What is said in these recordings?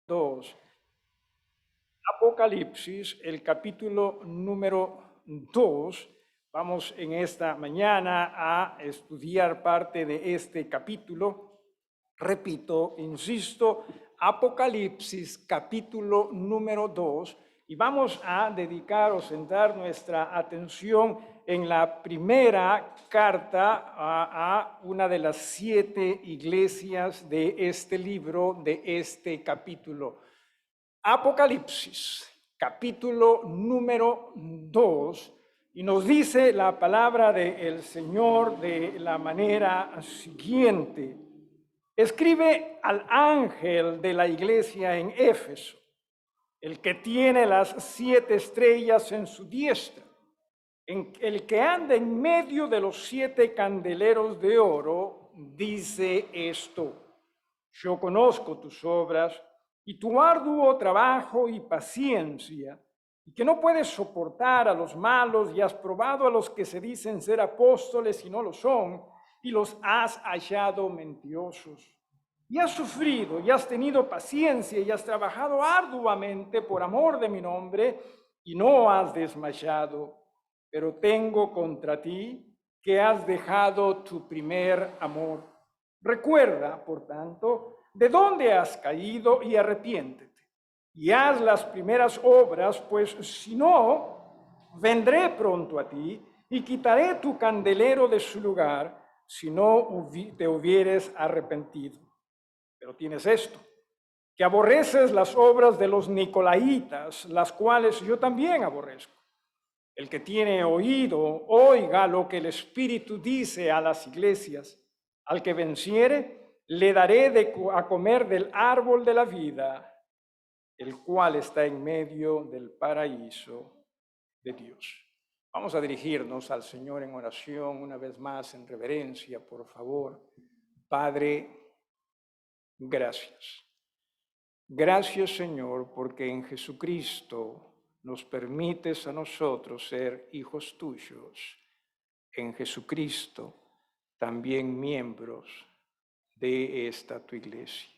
2. Apocalipsis, el capítulo número 2. Vamos en esta mañana a estudiar parte de este capítulo. Repito, insisto, Apocalipsis, capítulo número 2. Y vamos a dedicar o centrar nuestra atención en la primera carta a una de las 7 iglesias de este libro, de este capítulo. Apocalipsis, capítulo número 2, y nos dice la palabra del Señor de la manera siguiente. Escribe al ángel de la iglesia en Éfeso, el que tiene las 7 estrellas en su diestra, el que anda en medio de los 7 candeleros de oro, dice esto: yo conozco tus obras y tu arduo trabajo y paciencia, y que no puedes soportar a los malos, y has probado a los que se dicen ser apóstoles y no lo son, y los has hallado mentirosos. Y has sufrido, y has tenido paciencia, y has trabajado arduamente por amor de mi nombre, y no has desmayado. Pero tengo contra ti que has dejado tu primer amor. Recuerda, por tanto, de dónde has caído y arrepiéntete. Y haz las primeras obras, pues si no, vendré pronto a ti y quitaré tu candelero de su lugar si no te hubieres arrepentido. Pero tienes esto, que aborreces las obras de los nicolaitas, las cuales yo también aborrezco. El que tiene oído, oiga lo que el Espíritu dice a las iglesias. Al que venciere, le daré a comer del árbol de la vida, el cual está en medio del paraíso de Dios. Vamos a dirigirnos al Señor en oración una vez más, en reverencia, por favor. Padre, gracias. Gracias, Señor, porque en Jesucristo nos permites a nosotros ser hijos tuyos. En Jesucristo, también miembros de esta tu iglesia.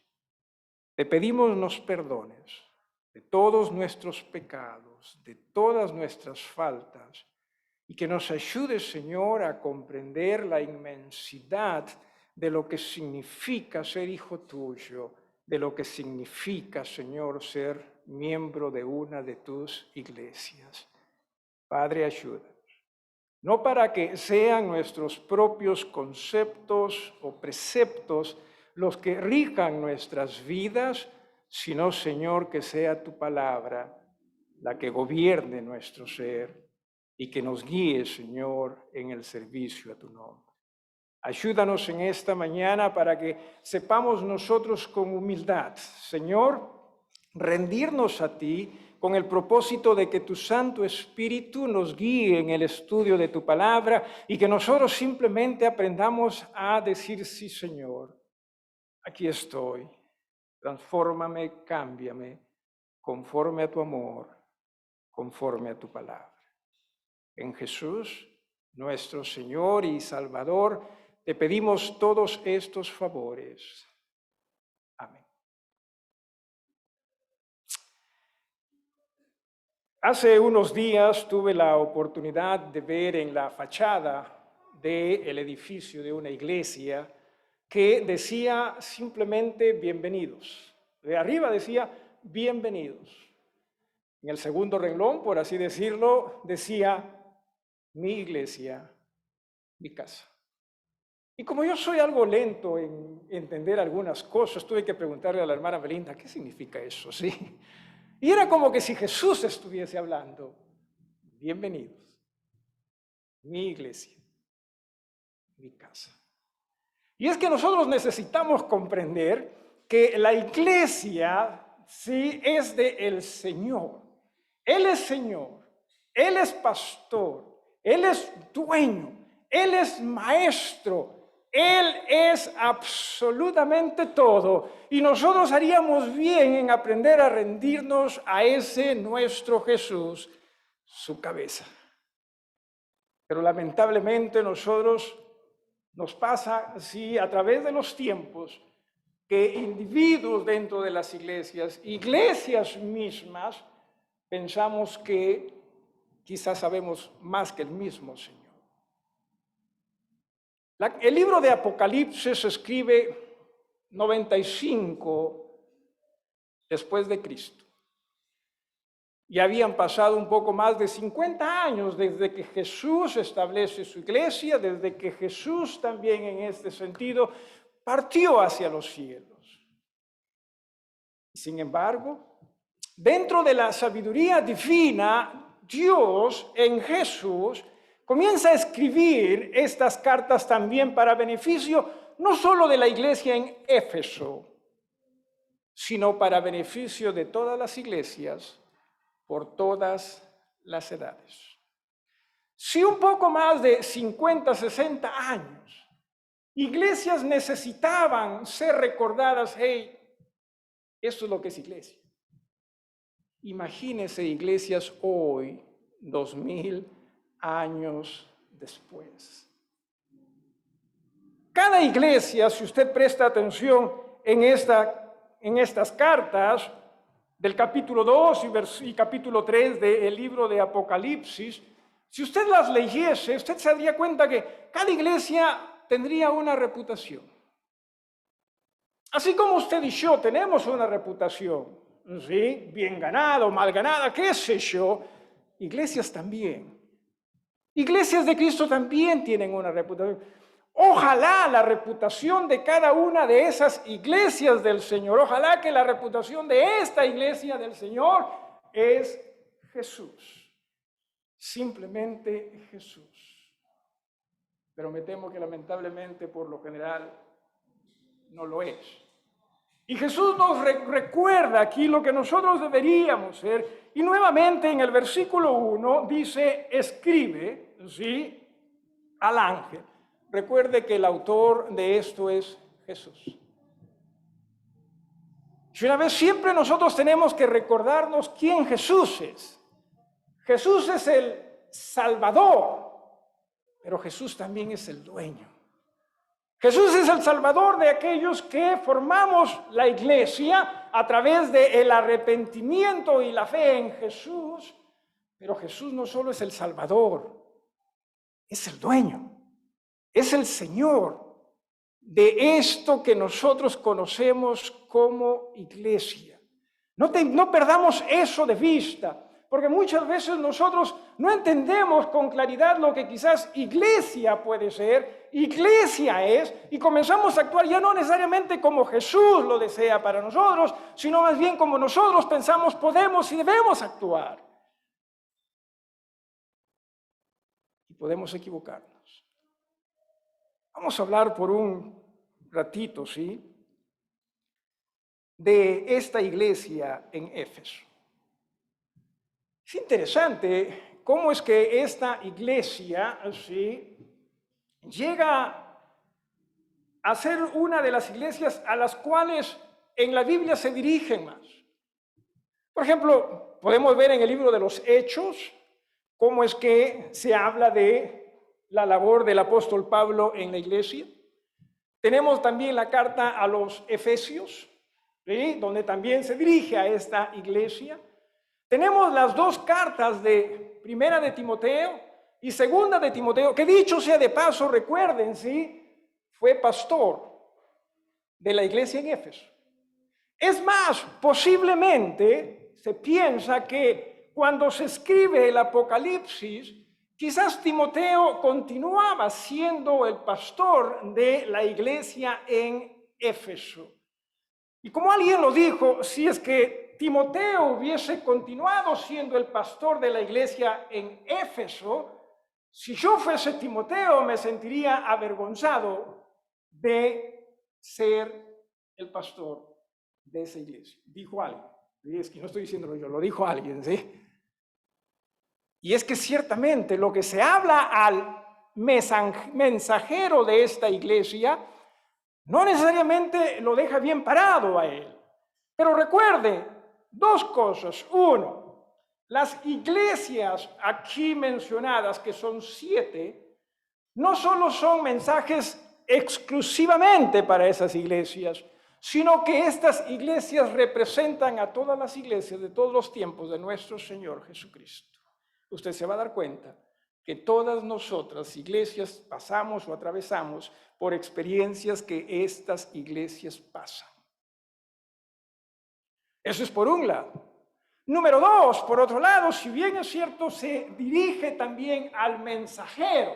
Te pedimos nos perdones de todos nuestros pecados, de todas nuestras faltas, y que nos ayudes, Señor, a comprender la inmensidad de lo que significa ser hijo tuyo, de lo que significa, Señor, ser miembro de una de tus iglesias. Padre, ayúdanos. No para que sean nuestros propios conceptos o preceptos los que rijan nuestras vidas, sino, Señor, que sea tu palabra la que gobierne nuestro ser y que nos guíe, Señor, en el servicio a tu nombre. Ayúdanos en esta mañana para que sepamos nosotros con humildad, Señor, rendirnos a ti con el propósito de que tu Santo Espíritu nos guíe en el estudio de tu palabra y que nosotros simplemente aprendamos a decir: sí, Señor, aquí estoy, transfórmame, cámbiame, conforme a tu amor, conforme a tu palabra. En Jesús, nuestro Señor y Salvador, te pedimos todos estos favores. Amén. Hace unos días tuve la oportunidad de ver en la fachada del edificio de una iglesia que decía simplemente bienvenidos. De arriba decía bienvenidos. En el segundo renglón, por así decirlo, decía mi iglesia, mi casa. Y como yo soy algo lento en entender algunas cosas, tuve que preguntarle a la hermana Belinda, ¿qué significa eso? ¿Sí? Y era como que si Jesús estuviese hablando. Bienvenidos, mi iglesia, mi casa. Y es que nosotros necesitamos comprender que la iglesia sí es del Señor. Él es Señor, Él es pastor, Él es dueño, Él es maestro, Él es absolutamente todo. Y nosotros haríamos bien en aprender a rendirnos a ese nuestro Jesús, su cabeza. Pero lamentablemente nosotros nos pasa así a través de los tiempos que individuos dentro de las iglesias mismas, pensamos que quizás sabemos más que el mismo Señor. El libro de Apocalipsis se escribe 95 después de Cristo. Ya habían pasado un poco más de 50 años desde que Jesús establece su iglesia, desde que Jesús también en este sentido partió hacia los cielos. Sin embargo, dentro de la sabiduría divina, Dios en Jesús comienza a escribir estas cartas también para beneficio no solo de la iglesia en Éfeso, sino para beneficio de todas las iglesias por todas las edades. Si un poco más de 50, 60 años, iglesias necesitaban ser recordadas, hey, esto es lo que es iglesia. Imagínense iglesias hoy, 2000 años después. Cada iglesia, si usted presta atención en estas cartas del capítulo 2 y capítulo 3 del libro de Apocalipsis, si usted las leyese, usted se daría cuenta que cada iglesia tendría una reputación. Así como usted y yo tenemos una reputación, ¿sí? Bien ganada o mal ganada, qué sé yo, iglesias también. Iglesias de Cristo también tienen una reputación. Ojalá la reputación de cada una de esas iglesias del Señor, ojalá que la reputación de esta iglesia del Señor es Jesús. Simplemente Jesús. Pero me temo que lamentablemente por lo general no lo es. Y Jesús nos recuerda aquí lo que nosotros deberíamos ser. Y nuevamente en el versículo 1 dice, escribe, ¿sí?, al ángel. Recuerde que el autor de esto es Jesús. Y una vez siempre nosotros tenemos que recordarnos quién Jesús es. Jesús es el Salvador, pero Jesús también es el dueño. Jesús es el Salvador de aquellos que formamos la iglesia a través del arrepentimiento y la fe en Jesús, pero Jesús no solo es el Salvador, es el dueño. Es el Señor de esto que nosotros conocemos como iglesia. No perdamos eso de vista, porque muchas veces nosotros no entendemos con claridad lo que quizás iglesia puede ser, iglesia es, y comenzamos a actuar ya no necesariamente como Jesús lo desea para nosotros, sino más bien como nosotros pensamos podemos y debemos actuar. Y podemos equivocarnos. Vamos a hablar por un ratito, ¿sí?, de esta iglesia en Éfeso. Es interesante cómo es que esta iglesia, ¿sí?, llega a ser una de las iglesias a las cuales en la Biblia se dirigen más. Por ejemplo, podemos ver en el libro de los Hechos cómo es que se habla de la labor del apóstol Pablo en la iglesia. Tenemos también la carta a los Efesios, ¿sí?, donde también se dirige a esta iglesia. Tenemos las dos cartas de Primera de Timoteo y Segunda de Timoteo, que dicho sea de paso, recuerden, ¿sí?, fue pastor de la iglesia en Éfeso. Es más, posiblemente se piensa que cuando se escribe el Apocalipsis, quizás Timoteo continuaba siendo el pastor de la iglesia en Éfeso. Y como alguien lo dijo, si es que Timoteo hubiese continuado siendo el pastor de la iglesia en Éfeso, si yo fuese Timoteo me sentiría avergonzado de ser el pastor de esa iglesia. Dijo alguien. Es que no estoy diciéndolo yo, lo dijo alguien, ¿sí? Y es que ciertamente lo que se habla al mensajero de esta iglesia no necesariamente lo deja bien parado a él. Pero recuerde dos cosas. Uno, las iglesias aquí mencionadas, que son 7, no solo son mensajes exclusivamente para esas iglesias, sino que estas iglesias representan a todas las iglesias de todos los tiempos de nuestro Señor Jesucristo. Usted se va a dar cuenta que todas nosotras, iglesias, pasamos o atravesamos por experiencias que estas iglesias pasan. Eso es por un lado. Número dos, por otro lado, si bien es cierto, se dirige también al mensajero,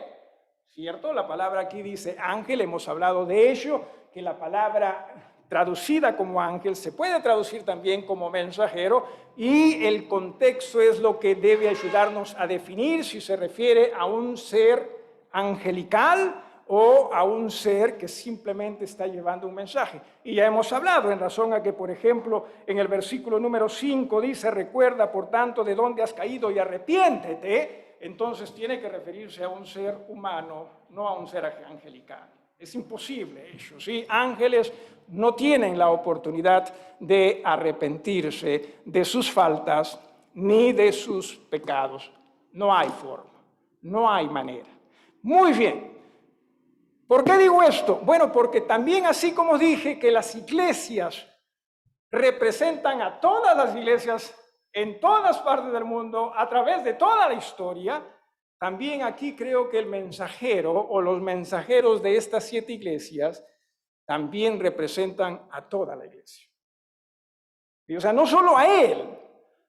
¿cierto? La palabra aquí dice ángel, hemos hablado de ello, que la palabra traducida como ángel se puede traducir también como mensajero, y el contexto es lo que debe ayudarnos a definir si se refiere a un ser angelical o a un ser que simplemente está llevando un mensaje. Y ya hemos hablado en razón a que, por ejemplo, en el versículo número 5 dice, recuerda por tanto de dónde has caído y arrepiéntete. Entonces tiene que referirse a un ser humano, no a un ser angelical. Es imposible eso, ¿sí? Ángeles no tienen la oportunidad de arrepentirse de sus faltas ni de sus pecados. No hay forma, no hay manera. Muy bien. ¿Por qué digo esto? Bueno, porque también así como dije que las iglesias representan a todas las iglesias en todas partes del mundo, a través de toda la historia, también aquí creo que el mensajero o los mensajeros de estas 7 iglesias también representan a toda la iglesia. Y, o sea, no solo a él,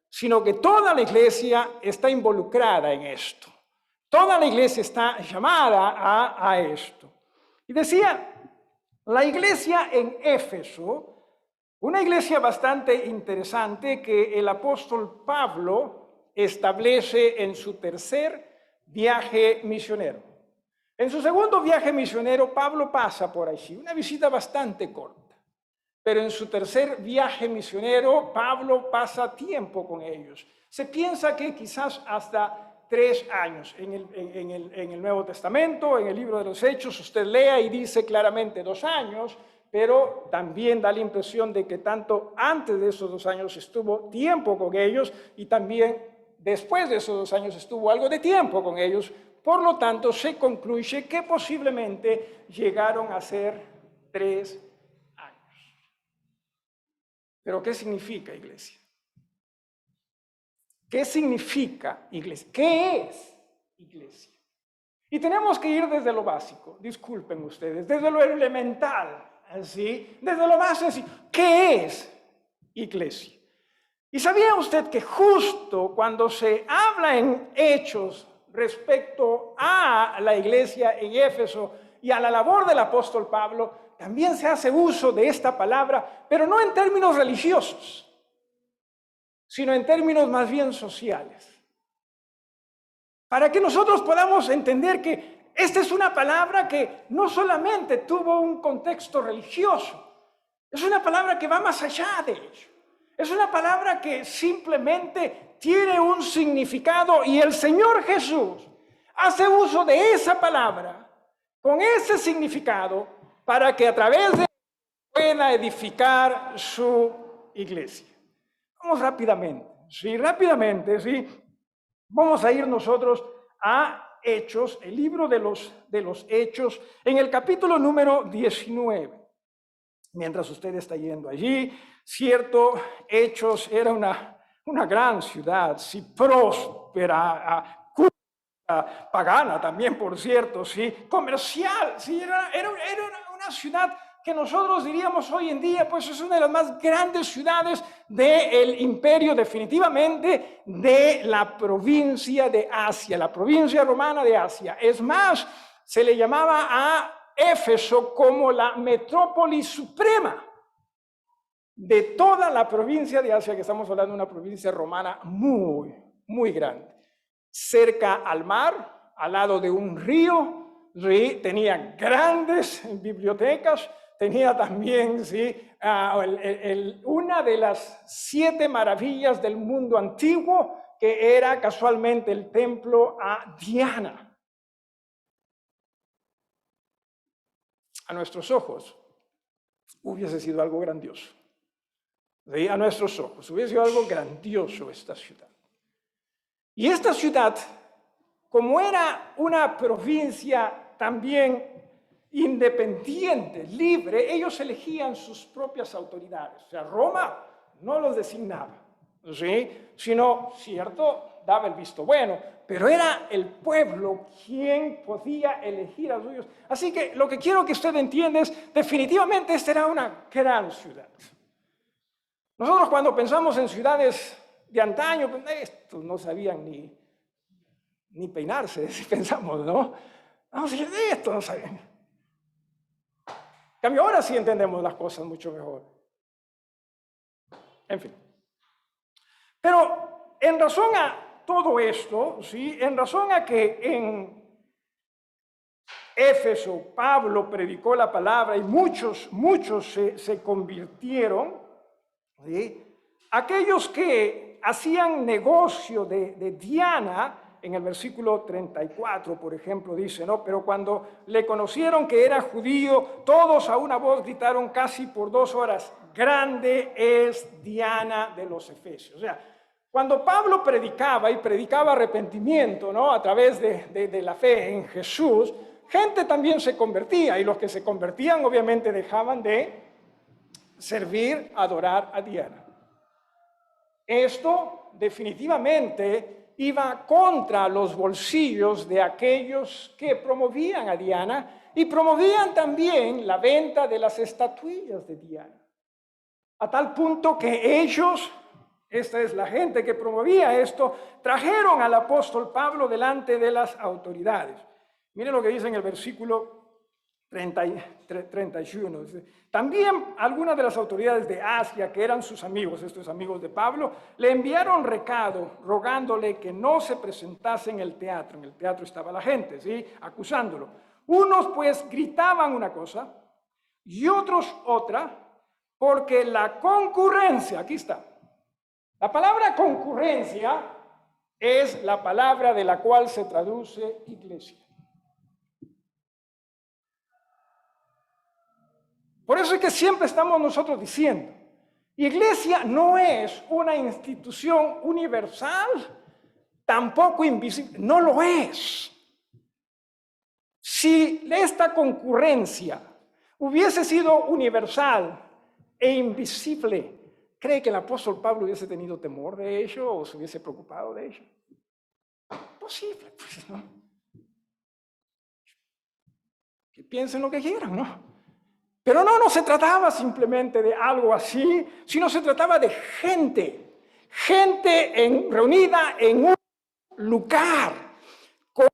sino que toda la iglesia está involucrada en esto. Toda la iglesia está llamada a esto. Y decía, la iglesia en Éfeso, una iglesia bastante interesante que el apóstol Pablo establece en su tercer viaje misionero. En su segundo viaje misionero, Pablo pasa por allí, una visita bastante corta. Pero en su tercer viaje misionero, Pablo pasa tiempo con ellos. Se piensa que quizás hasta 3 años. En el Nuevo Testamento, en el libro de los Hechos, usted lea y dice claramente 2 años, pero también da la impresión de que tanto antes de esos 2 años estuvo tiempo con ellos y también después de esos 2 años estuvo algo de tiempo con ellos. Por lo tanto, se concluye que posiblemente llegaron a ser 3 años. ¿Pero qué significa, iglesia? ¿Qué significa iglesia? ¿Qué es iglesia? Y tenemos que ir desde lo básico, disculpen ustedes, desde lo elemental, ¿sí? Desde lo más sencillo. ¿Qué es iglesia? ¿Y sabía usted que justo cuando se habla en Hechos respecto a la iglesia en Éfeso y a la labor del apóstol Pablo, también se hace uso de esta palabra, pero no en términos religiosos, sino en términos más bien sociales? Para que nosotros podamos entender que esta es una palabra que no solamente tuvo un contexto religioso, es una palabra que va más allá de ello. Es una palabra que simplemente tiene un significado y el Señor Jesús hace uso de esa palabra con ese significado para que a través de pueda edificar su iglesia. Vamos rápidamente, sí. Vamos a ir nosotros a Hechos, el libro de los Hechos, en el capítulo número 19. Mientras usted está yendo allí, cierto, Hechos era una gran ciudad, sí, próspera, pagana también, por cierto, sí, comercial, sí, era una ciudad que nosotros diríamos hoy en día, pues es una de las más grandes ciudades del imperio, definitivamente, de la provincia de Asia, la provincia romana de Asia. Es más, se le llamaba a Éfeso como la metrópoli suprema de toda la provincia de Asia, que estamos hablando de una provincia romana muy, muy grande. Cerca al mar, al lado de un río, tenía grandes bibliotecas, tenía también, sí, una de las 7 maravillas del mundo antiguo, que era casualmente el templo a Diana. A nuestros ojos hubiese sido algo grandioso. ¿Sí? A nuestros ojos hubiese sido algo grandioso esta ciudad. Y esta ciudad, como era una provincia también independiente, libre, ellos elegían sus propias autoridades. O sea, Roma no los designaba, ¿sí? Sino, cierto, daba el visto bueno, pero era el pueblo quien podía elegir a los suyos. Así que lo que quiero que usted entienda es, definitivamente esta era una gran ciudad. Nosotros cuando pensamos en ciudades de antaño, pues estos no sabían ni peinarse, si pensamos, ¿no? Vamos a decir, esto no sabían. En cambio, ahora sí entendemos las cosas mucho mejor. En fin. Pero en razón a todo esto, ¿sí? En razón a que en Éfeso Pablo predicó la palabra y muchos se convirtieron, ¿sí? Aquellos que hacían negocio de Diana, en el versículo 34, por ejemplo, dice, ¿no? Pero cuando le conocieron que era judío, todos a una voz gritaron casi por 2 horas, grande es Diana de los Efesios. O sea, cuando Pablo predicaba y predicaba arrepentimiento, ¿no? A través de la fe en Jesús, gente también se convertía y los que se convertían obviamente dejaban de servir, adorar a Diana. Esto definitivamente iba contra los bolsillos de aquellos que promovían a Diana y promovían también la venta de las estatuillas de Diana. A tal punto que ellos, esta es la gente que promovía esto, trajeron al apóstol Pablo delante de las autoridades. Miren lo que dice en el versículo 31. También algunas de las autoridades de Asia, que eran sus amigos, estos amigos de Pablo, le enviaron recado rogándole que no se presentase en el teatro. En el teatro estaba la gente, ¿sí? Acusándolo. Unos pues gritaban una cosa y otros otra, porque la concurrencia, aquí está. La palabra concurrencia es la palabra de la cual se traduce iglesia. Por eso es que siempre estamos nosotros diciendo, iglesia no es una institución universal, tampoco invisible, no lo es. Si esta concurrencia hubiese sido universal e invisible, ¿cree que el apóstol Pablo hubiese tenido temor de ello o se hubiese preocupado de ello? Posible, pues, ¿no? Que piensen lo que quieran, ¿no? Pero no se trataba simplemente de algo así, sino se trataba de gente reunida en un lugar con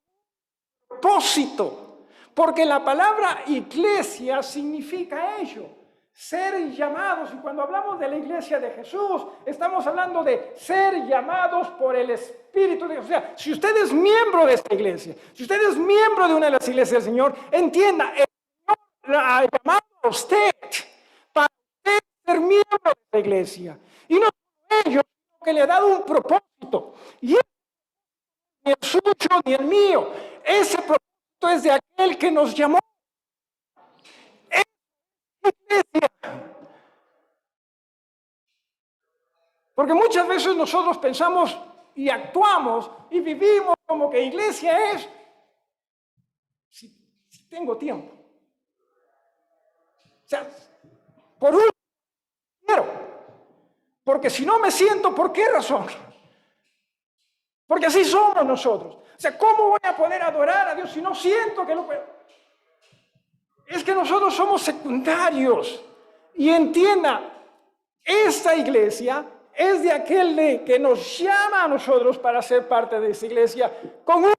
propósito, porque la palabra iglesia significa ello, ser llamados, y cuando hablamos de la iglesia de Jesús, estamos hablando de ser llamados por el Espíritu de Dios. O sea, si usted es miembro de esta iglesia, si usted es miembro de una de las iglesias del Señor, entienda, el Señor la ha llamado a usted para usted ser miembro de esta iglesia. Y no solo ello, sino que le ha dado un propósito. Y ni el suyo ni el mío. Ese propósito es de aquel que nos llamó. Es iglesia. Porque muchas veces nosotros pensamos y actuamos y vivimos como que iglesia es si tengo tiempo. O sea, por un quiero. Porque si no me siento, ¿por qué razón? Porque así somos nosotros. O sea, ¿cómo voy a poder adorar a Dios si no siento que lo puedo? Es que nosotros somos secundarios. Y entienda, esta iglesia es de aquel que nos llama a nosotros para ser parte de esa iglesia con un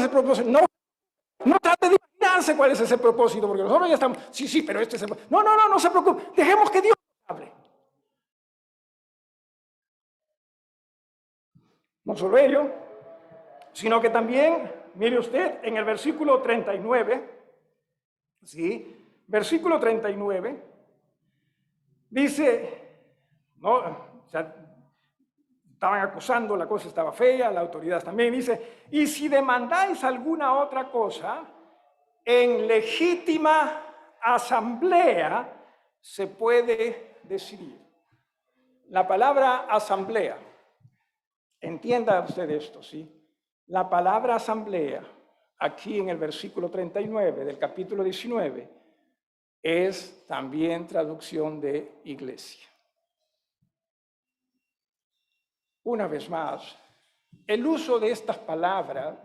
propósito. No trate de imaginarse cuál es ese propósito, porque nosotros ya estamos, sí, pero este es el... No se preocupe. Dejemos que Dios hable. No solo ello, sino que también, mire usted, en el versículo 39, ¿sí? Versículo 39, dice, ¿no? O sea, estaban acusando, la cosa estaba fea, la autoridad también dice, y si demandáis alguna otra cosa, en legítima asamblea se puede decidir. La palabra asamblea, entienda usted esto, ¿sí? La palabra asamblea aquí en el versículo 39 del capítulo 19 es también traducción de iglesia. Una vez más, el uso de estas palabras,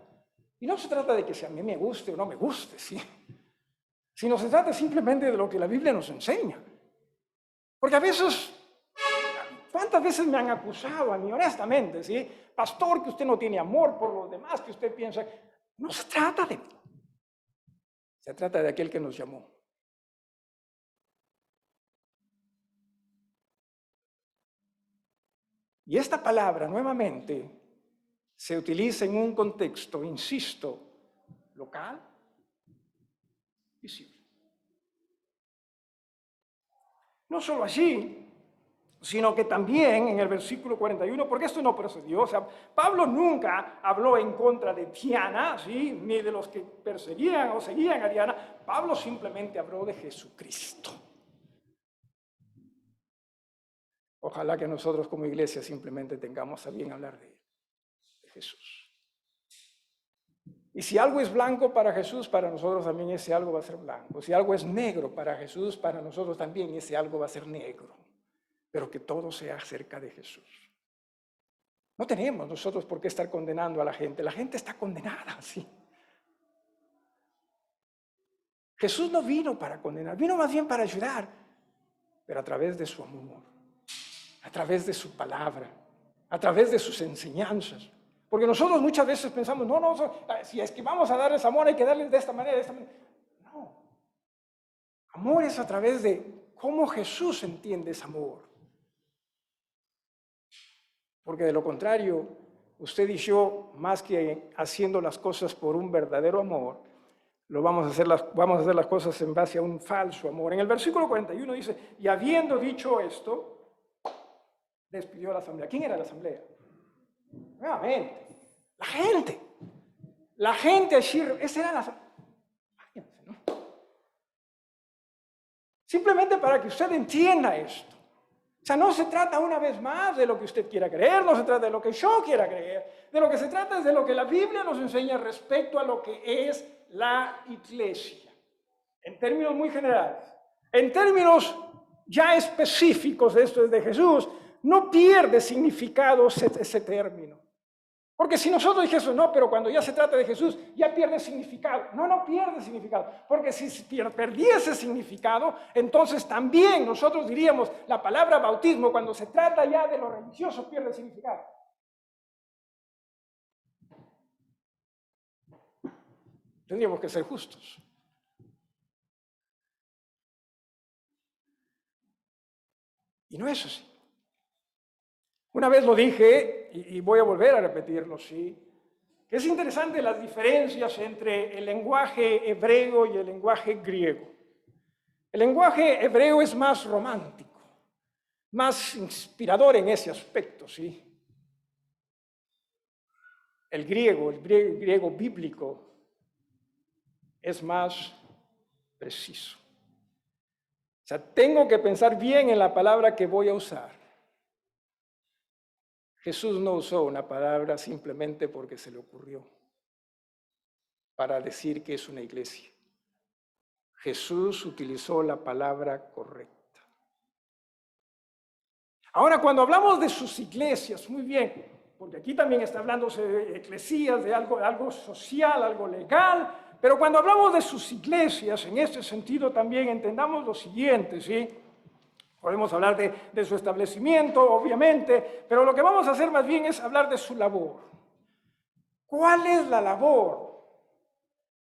y no se trata de que si a mí me guste o no me guste, ¿sí? Sino se trata simplemente de lo que la Biblia nos enseña. Porque a veces, ¿cuántas veces me han acusado a mí, honestamente, ¿sí? Pastor, que usted no tiene amor por los demás, que usted piensa, no se trata de mí, se trata de aquel que nos llamó. Y esta palabra, nuevamente, se utiliza en un contexto, insisto, local, visible. No solo allí, sino que también en el versículo 41, porque esto no procedió, o sea, Pablo nunca habló en contra de Diana, ¿sí? Ni de los que perseguían o seguían a Diana. Pablo simplemente habló de Jesucristo. Ojalá que nosotros como iglesia simplemente tengamos a bien hablar de él, de Jesús. Y si algo es blanco para Jesús, para nosotros también ese algo va a ser blanco. Si algo es negro para Jesús, para nosotros también ese algo va a ser negro. Pero que todo sea acerca de Jesús. No tenemos nosotros por qué estar condenando a la gente. La gente está condenada, sí. Jesús no vino para condenar, vino más bien para ayudar, pero a través de su amor, a través de su palabra, a través de sus enseñanzas. Porque nosotros muchas veces pensamos, no, si es que vamos a darles amor, hay que darles de esta manera, de esta manera. No. Amor es a través de cómo Jesús entiende ese amor. Porque de lo contrario, usted y yo, más que haciendo las cosas por un verdadero amor, vamos a hacer las cosas en base a un falso amor. En el versículo 41 dice, y habiendo dicho esto, despidió a la asamblea. ¿Quién era la asamblea? Nuevamente, la gente. La gente, esa era la asamblea. Imagínense, ¿no? Simplemente para que usted entienda esto. O sea, no se trata una vez más de lo que usted quiera creer, no se trata de lo que yo quiera creer, de lo que se trata es de lo que la Biblia nos enseña respecto a lo que es la iglesia, en términos muy generales. En términos ya específicos de esto de Jesús, no pierde significado ese término. Porque si nosotros dijésemos, no, pero cuando ya se trata de Jesús, ya pierde significado. No pierde significado. Porque si perdiese significado, entonces también nosotros diríamos, la palabra bautismo, cuando se trata ya de lo religioso, pierde significado. Tendríamos que ser justos. Y no es así. Una vez lo dije, y voy a volver a repetirlo, sí, que es interesante las diferencias entre el lenguaje hebreo y el lenguaje griego. El lenguaje hebreo es más romántico, más inspirador en ese aspecto, sí. El griego bíblico, es más preciso. O sea, tengo que pensar bien en la palabra que voy a usar. Jesús no usó una palabra simplemente porque se le ocurrió para decir que es una iglesia. Jesús utilizó la palabra correcta. Ahora, cuando hablamos de sus iglesias, muy bien, porque aquí también está hablándose de eclesías, de algo social, algo legal, pero cuando hablamos de sus iglesias, en este sentido también entendamos lo siguiente, ¿sí? Podemos hablar de su establecimiento, obviamente, pero lo que vamos a hacer más bien es hablar de su labor. ¿Cuál es la labor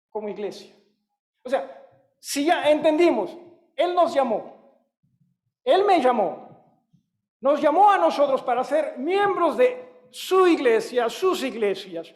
como iglesia? O sea, si ya entendimos, Él nos llamó, Él me llamó, nos llamó a nosotros para ser miembros de su iglesia, sus iglesias.